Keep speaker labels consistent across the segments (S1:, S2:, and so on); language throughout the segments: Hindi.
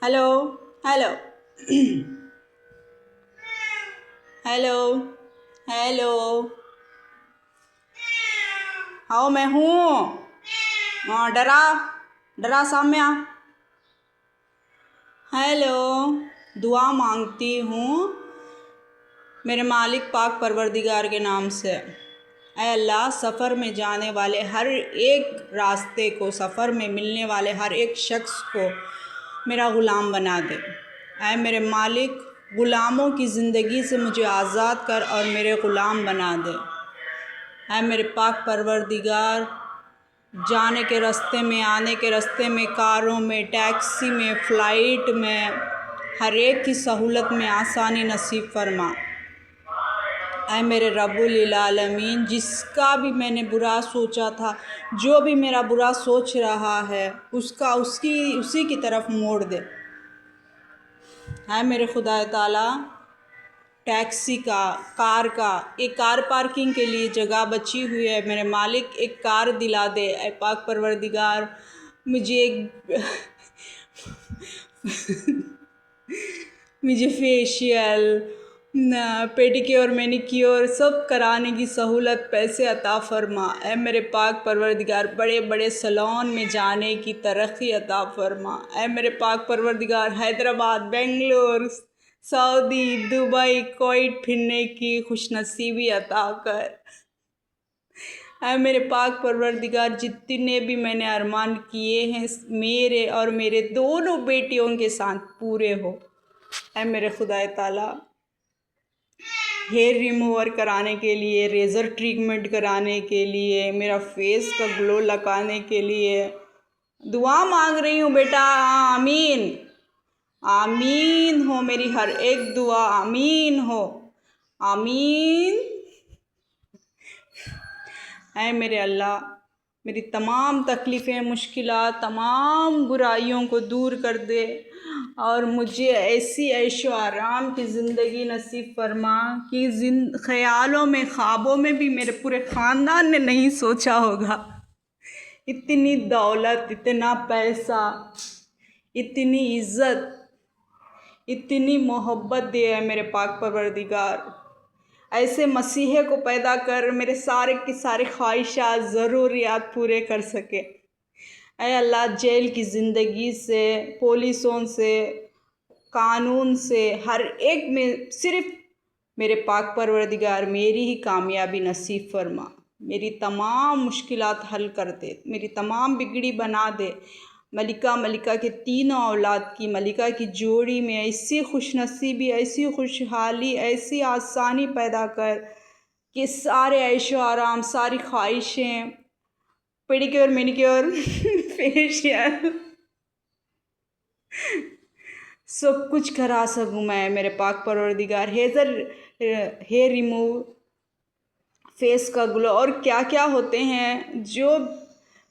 S1: हेलो। हेलो। हेलो। हेलो। हाँ मैं हूँ। हाँ डरा। डरा सामने आ। हेलो। दुआ मांगती हूँ मेरे मालिक पाक परवरदिगार के नाम से। ऐ अल्लाह, सफ़र में जाने वाले हर एक रास्ते को, सफ़र में मिलने वाले हर एक शख्स को मेरा ग़ुलाम बना दे। ऐ मेरे मालिक, ग़ुलामों की ज़िंदगी से मुझे आज़ाद कर और मेरे ग़ुलाम बना दे। ऐ मेरे पाक परवरदिगार, जाने के रास्ते में, आने के रास्ते में, कारों में, टैक्सी में, फ़्लाइट में, हर एक की सहूलत में आसानी नसीब फरमा। ऐ मेरे रब्बुल आलमीन, जिसका भी मैंने बुरा सोचा था, जो भी मेरा बुरा सोच रहा है, उसका उसी की तरफ मोड़ दे। ऐ मेरे खुदा ताला, टैक्सी का, कार का, एक कार पार्किंग के लिए जगह बची हुई है, मेरे मालिक एक कार दिला दे। ऐ पाक परवरदिगार, मुझे एक मुझे फेशियल, पेडिक्योर, मैनिक्योर सब कराने की सहूलत, पैसे अता फरमा। ऐ मेरे पाक परवरदिगार, बड़े बड़े सैलून में जाने की तरक्की अता फरमा। ऐ मेरे पाक परवरदिगार, Hyderabad, Bangalore, Saudi, Dubai, Kuwait फिरने की खुशनसीबी अता कर। ऐ मेरे पाक परवरदिगार, जितने भी मैंने अरमान किए हैं मेरे और मेरे दोनों बेटियों के साथ पूरे हो। ऐ मेरे खुदा ताला, हेयर रिमूवर कराने के लिए, रेज़र ट्रीटमेंट कराने के लिए, मेरा फेस का ग्लो लगाने के लिए दुआ मांग रही हूँ बेटा। आमीन। आमीन हो मेरी हर एक दुआ, आमीन हो। आमीन। ऐ मेरे अल्लाह, मेरी तमाम तकलीफ़ें, मुश्किलात, तमाम बुराइयों को दूर कर दे और मुझे ऐसी ऐशो आराम की ज़िंदगी नसीब फरमा कि ख़यालों में, ख्वाबों में भी मेरे पूरे ख़ानदान ने नहीं सोचा होगा। इतनी दौलत, इतना पैसा, इतनी इज़्ज़त, इतनी मोहब्बत दे है मेरे पाक परवरदिगार। ऐसे मसीहे को पैदा कर, मेरे सारे की सारे ख्वाहिशात, ज़रूरियात पूरे कर सके। ऐ अल्लाह, जेल की ज़िंदगी से, पुलिसों से, कानून से, हर एक में सिर्फ़ मेरे पाक परवरदिगार मेरी ही कामयाबी नसीब फरमा। मेरी तमाम मुश्किलात हल कर दे, मेरी तमाम बिगड़ी बना दे। मलिका के तीनों औलाद की, मलिका की जोड़ी में ऐसी खुशनसीबी, ऐसी खुशहाली, ऐसी आसानी पैदा कर कि सारे ऐशो आराम, सारी ख्वाहिशें, पेडिक्योर, मैनिक्योर, फेशियल सब कुछ करा सकूँ मैं मेरे पाक परवरदिगार। हेयर रिमूव, फेस का ग्लो और क्या क्या होते हैं जो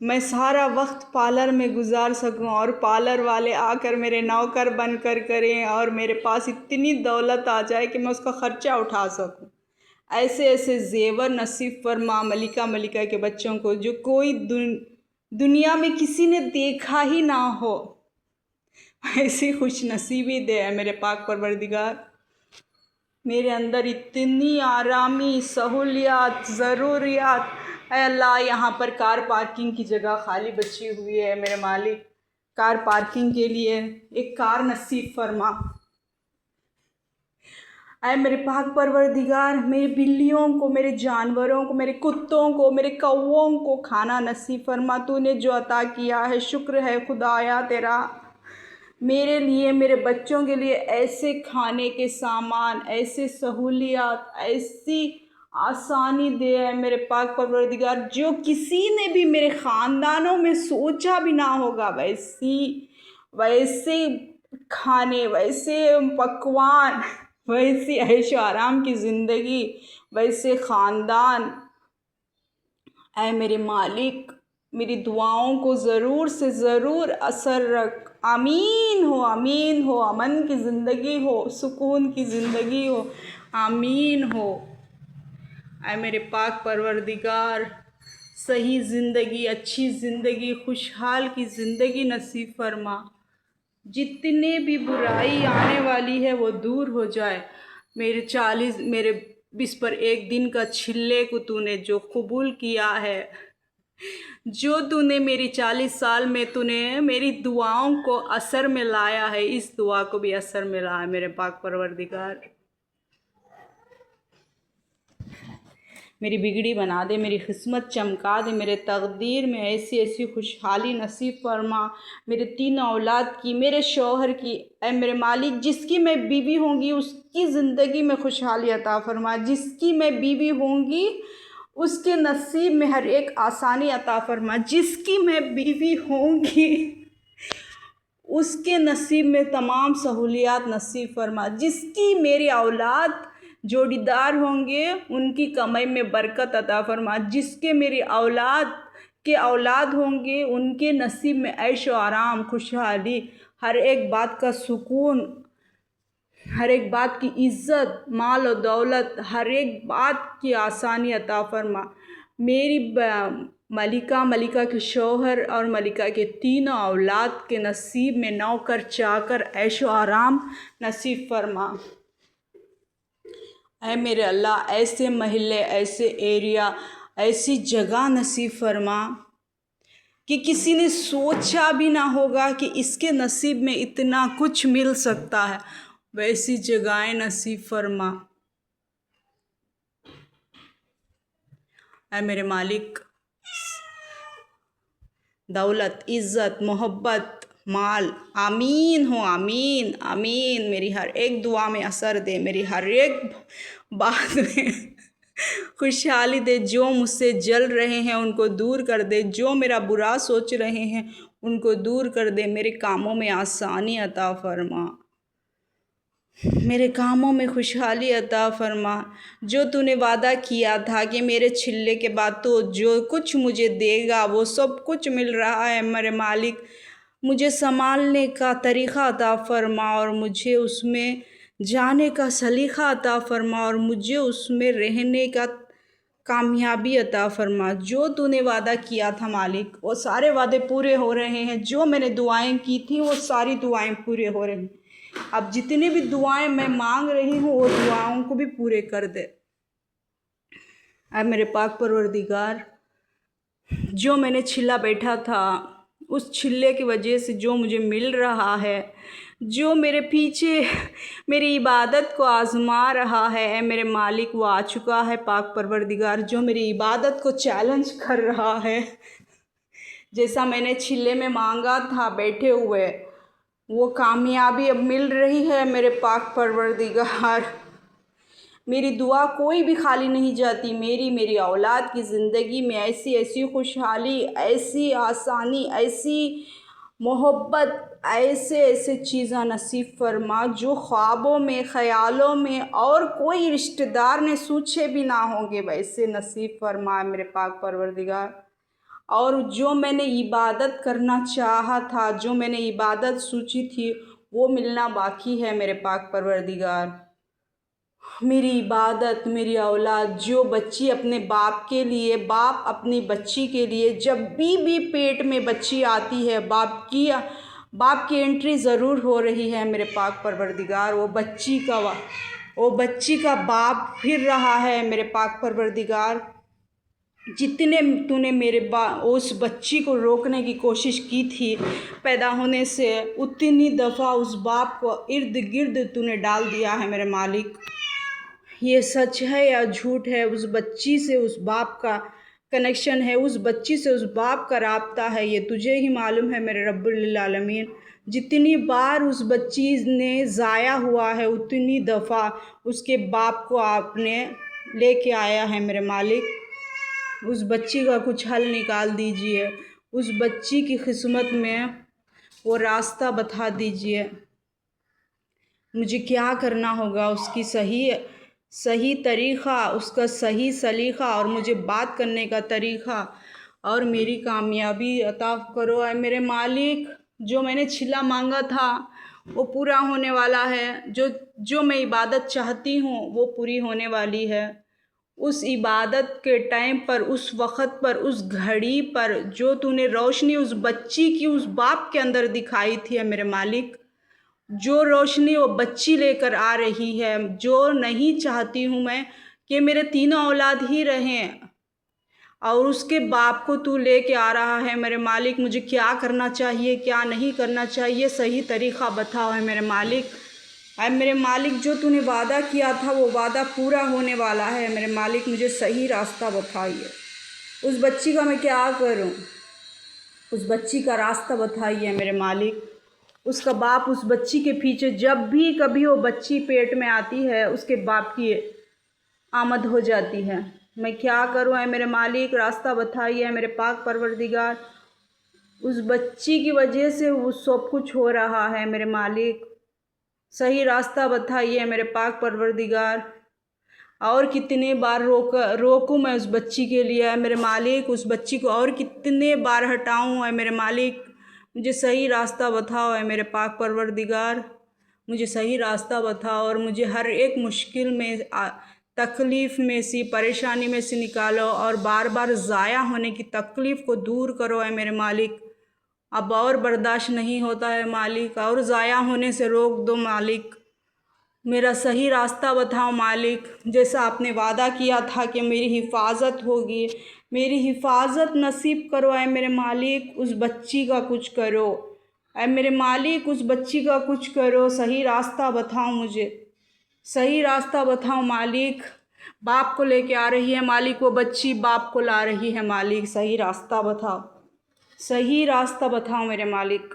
S1: मैं सारा वक्त पार्लर में गुजार सकूं और पार्लर वाले आकर मेरे नौकर बन कर करें और मेरे पास इतनी दौलत आ जाए कि मैं उसका ख़र्चा उठा सकूं। ऐसे ऐसे ज़ेवर नसीब फरमा मलिका के बच्चों को, जो कोई दुनिया में किसी ने देखा ही ना हो। ऐसी खुश नसीबी दे है मेरे पाक परवरदिगार। मेरे अंदर इतनी आरामी, सहूलियात, ज़रूरियात। ऐ अल्लाह, यहाँ पर कार पार्किंग की जगह खाली बची हुई है, मेरे मालिक कार पार्किंग के लिए एक कार नसीब फरमा। ऐ मेरे पाक परवरदिगार, मेरी बिल्लियों को, मेरे जानवरों को, मेरे कुत्तों को, मेरे कौवों को खाना नसीब फरमा। तूने जो अता किया है, शुक्र है खुदाया तेरा। मेरे लिए, मेरे बच्चों के लिए ऐसे खाने के सामान, ऐसे सहूलियात, ऐसी आसानी दे है मेरे पाक परवरदिगार, जो किसी ने भी मेरे ख़ानदानों में सोचा भी ना होगा। वैसे खाने, वैसे पकवान, वैसी ऐशो आराम की ज़िंदगी, वैसे ख़ानदान। ऐ मेरे मालिक, मेरी दुआओं को ज़रूर से ज़रूर असर रख। आमीन हो, आमीन हो। अमन की ज़िंदगी हो, सुकून की ज़िंदगी हो, आमीन हो। ऐ मेरे पाक परवरदिगार, सही ज़िंदगी, अच्छी ज़िंदगी, खुशहाल की ज़िंदगी नसीब फरमा। जितने भी बुराई आने वाली है वो दूर हो जाए। मेरे इस पर एक दिन का छिल्ले को तूने जो कबूल किया है, जो तूने मेरी 40 साल में तूने मेरी दुआओं को असर में लाया है, इस दुआ को भी असर में लाया मेरे पाक परवरदिगार। मेरी बिगड़ी बना दे, मेरी किस्मत चमका दे, मेरे तकदीर में ऐसी ऐसी खुशहाली नसीब फरमा। मेरे 3 औलाद की, मेरे शौहर की, ऐ मेरे मालिक जिसकी मैं बीवी होंगी उसकी ज़िंदगी में खुशहाली अता फरमा। जिसकी मैं बीवी होंगी उसके नसीब में हर एक आसानी अता फरमा। जिसकी मैं बीवी होंगी उसके नसीब में तमाम सहूलियात नसीब फरमा। जिसकी मेरी औलाद जोड़ीदार होंगे उनकी कमाई में बरकत अता फरमा। जिसके मेरी औलाद होंगे उनके नसीब में ऐश व आराम, खुशहाली, हर एक बात का सुकून, हर एक बात की इज़्ज़त, माल और दौलत, हर एक बात की आसानी अता फरमा। मेरी मलिका के शौहर और मलिका के 3 औलाद के नसीब में नौकर चाकर ऐश व आराम नसीब फरमा। ऐ मेरे अल्लाह ऐसे महल्ले, ऐसे एरिया, ऐसी जगह नसीब फरमा कि किसी ने सोचा भी ना होगा कि इसके नसीब में इतना कुछ मिल सकता है, वैसी जगहें नसीब फरमा। ऐ मेरे मालिक दौलत, इज़्ज़त, मोहब्बत, माल, आमीन हो, आमीन आमीन। मेरी हर एक दुआ में असर दे, मेरी हर एक बात में खुशहाली दे। जो मुझसे जल रहे हैं उनको दूर कर दे, जो मेरा बुरा सोच रहे हैं उनको दूर कर दे। मेरे कामों में आसानी अता फरमा, मेरे कामों में खुशहाली अता फरमा। जो तूने वादा किया था कि मेरे छिल्ले के बाद तो जो कुछ मुझे देगा वो सब कुछ मिल रहा है मेरे मालिक। मुझे संभालने का तरीक़ा अता फरमा और मुझे उसमें जाने का सलीक़ा अता फरमा और मुझे उसमें रहने का कामयाबी अता फरमा। जो तूने वादा किया था मालिक वो सारे वादे पूरे हो रहे हैं। जो मैंने दुआएं की थी वो सारी दुआएं पूरे हो रही हैं। अब जितनी भी दुआएं मैं मांग रही हूँ वो दुआओं को भी पूरे कर दे। अब मेरे पाक परवरदिगार, जो मैंने छिल्ला बैठा था उस छिल्ले की वजह से जो मुझे मिल रहा है, जो मेरे पीछे मेरी इबादत को आज़मा रहा है, ऐ मेरे मालिक वो आ चुका है पाक परवरदिगार। जो मेरी इबादत को चैलेंज कर रहा है, जैसा मैंने छिल्ले में मांगा था बैठे हुए, वो कामयाबी अब मिल रही है मेरे पाक परवरदिगार। मेरी दुआ कोई भी खाली नहीं जाती। मेरी औलाद की ज़िंदगी में ऐसी ऐसी खुशहाली, ऐसी आसानी, ऐसी मोहब्बत, ऐसे ऐसे चीज़ें नसीब फरमा जो ख्वाबों में, ख़यालों में और कोई रिश्तेदार ने सोचे भी ना होंगे, वैसे नसीब फरमा मेरे पाक परवरदिगार। और जो मैंने इबादत करना चाहा था, जो मैंने इबादत सोची थी, वो मिलना बाकी है मेरे पाक परवरदिगार। मेरी इबादत, मेरी औलाद, जो बच्ची अपने बाप के लिए, बाप अपनी बच्ची के लिए, जब भी पेट में बच्ची आती है बाप की एंट्री ज़रूर हो रही है मेरे पाक परवरदिगार। वो बच्ची का बाप फिर रहा है मेरे पाक परवरदिगार। जितने तूने उस बच्ची को रोकने की कोशिश की थी पैदा होने से, उतनी दफ़ा उस बाप को इर्द गिर्द तूने डाल दिया है मेरे मालिक। ये सच है या झूठ है, उस बच्ची से उस बाप का कनेक्शन है, उस बच्ची से उस बाप का राब्ता है, ये तुझे ही मालूम है मेरे रब्बुल आलमीन। जितनी बार उस बच्ची ने ज़ाया हुआ है उतनी दफ़ा उसके बाप को आपने लेके आया है मेरे मालिक। उस बच्ची का कुछ हल निकाल दीजिए, उस बच्ची की किस्मत में वो रास्ता बता दीजिए। मुझे क्या करना होगा, उसकी सही तरीक़ा, उसका सही सलीक़ा और मुझे बात करने का तरीक़ा, और मेरी कामयाबी अता करो ऐ मेरे मालिक। जो मैंने छिल्ला मांगा था वो पूरा होने वाला है। जो मैं इबादत चाहती हूँ वो पूरी होने वाली है। उस इबादत के टाइम पर, उस वक़्त पर, उस घड़ी पर जो तूने रोशनी उस बच्ची की उस बाप के अंदर दिखाई थी, है मेरे मालिक, जो रोशनी वो बच्ची लेकर आ रही है, जो नहीं चाहती हूँ मैं कि मेरे तीनों औलाद ही रहें, और उसके बाप को तू लेके आ रहा है मेरे मालिक। मुझे क्या करना चाहिए, क्या नहीं करना चाहिए, सही तरीक़ा बताओ है मेरे मालिक। है मेरे मालिक, जो तूने वादा किया था वो वादा पूरा होने वाला है मेरे मालिक। मुझे सही रास्ता बताइए। उस बच्ची का मैं क्या करूं? उस बच्ची का रास्ता बताइए मेरे मालिक। उसका बाप उस बच्ची के पीछे, जब भी कभी वो बच्ची पेट में आती है, उसके बाप की आमद हो जाती है। मैं क्या करूं है मेरे मालिक? रास्ता बताइए मेरे पाक परवरदिगार। उस बच्ची की वजह से वो सब कुछ हो रहा है मेरे मालिक। सही रास्ता बताइए मेरे पाक परवरदिगार। और कितने बार रोकूं मैं उस बच्ची के लिए है मेरे मालिक? उस बच्ची को और कितने बार हटाऊं है मेरे मालिक? मुझे सही रास्ता बताओ है मेरे पाक परवरदिगार। मुझे सही रास्ता बताओ और मुझे हर एक मुश्किल में, तकलीफ़ में से, परेशानी में से निकालो, और बार बार ज़ाया होने की तकलीफ़ को दूर करो है मेरे मालिक। अब और बर्दाश्त नहीं होता है मालिक, और ज़ाया होने से रोक दो मालिक। मेरा सही रास्ता बताओ मालिक। जैसा आपने वादा किया था कि मेरी हिफाजत होगी, मेरी हिफाजत नसीब करो ऐ मेरे मालिक। उस बच्ची का कुछ करो ऐ मेरे मालिक, उस बच्ची का कुछ करो। सही रास्ता बताओ मुझे, सही रास्ता बताओ मालिक। बाप को लेके आ रही है मालिक, वो बच्ची बाप को ला रही है मालिक। सही रास्ता बताओ, सही रास्ता बताओ मेरे मालिक।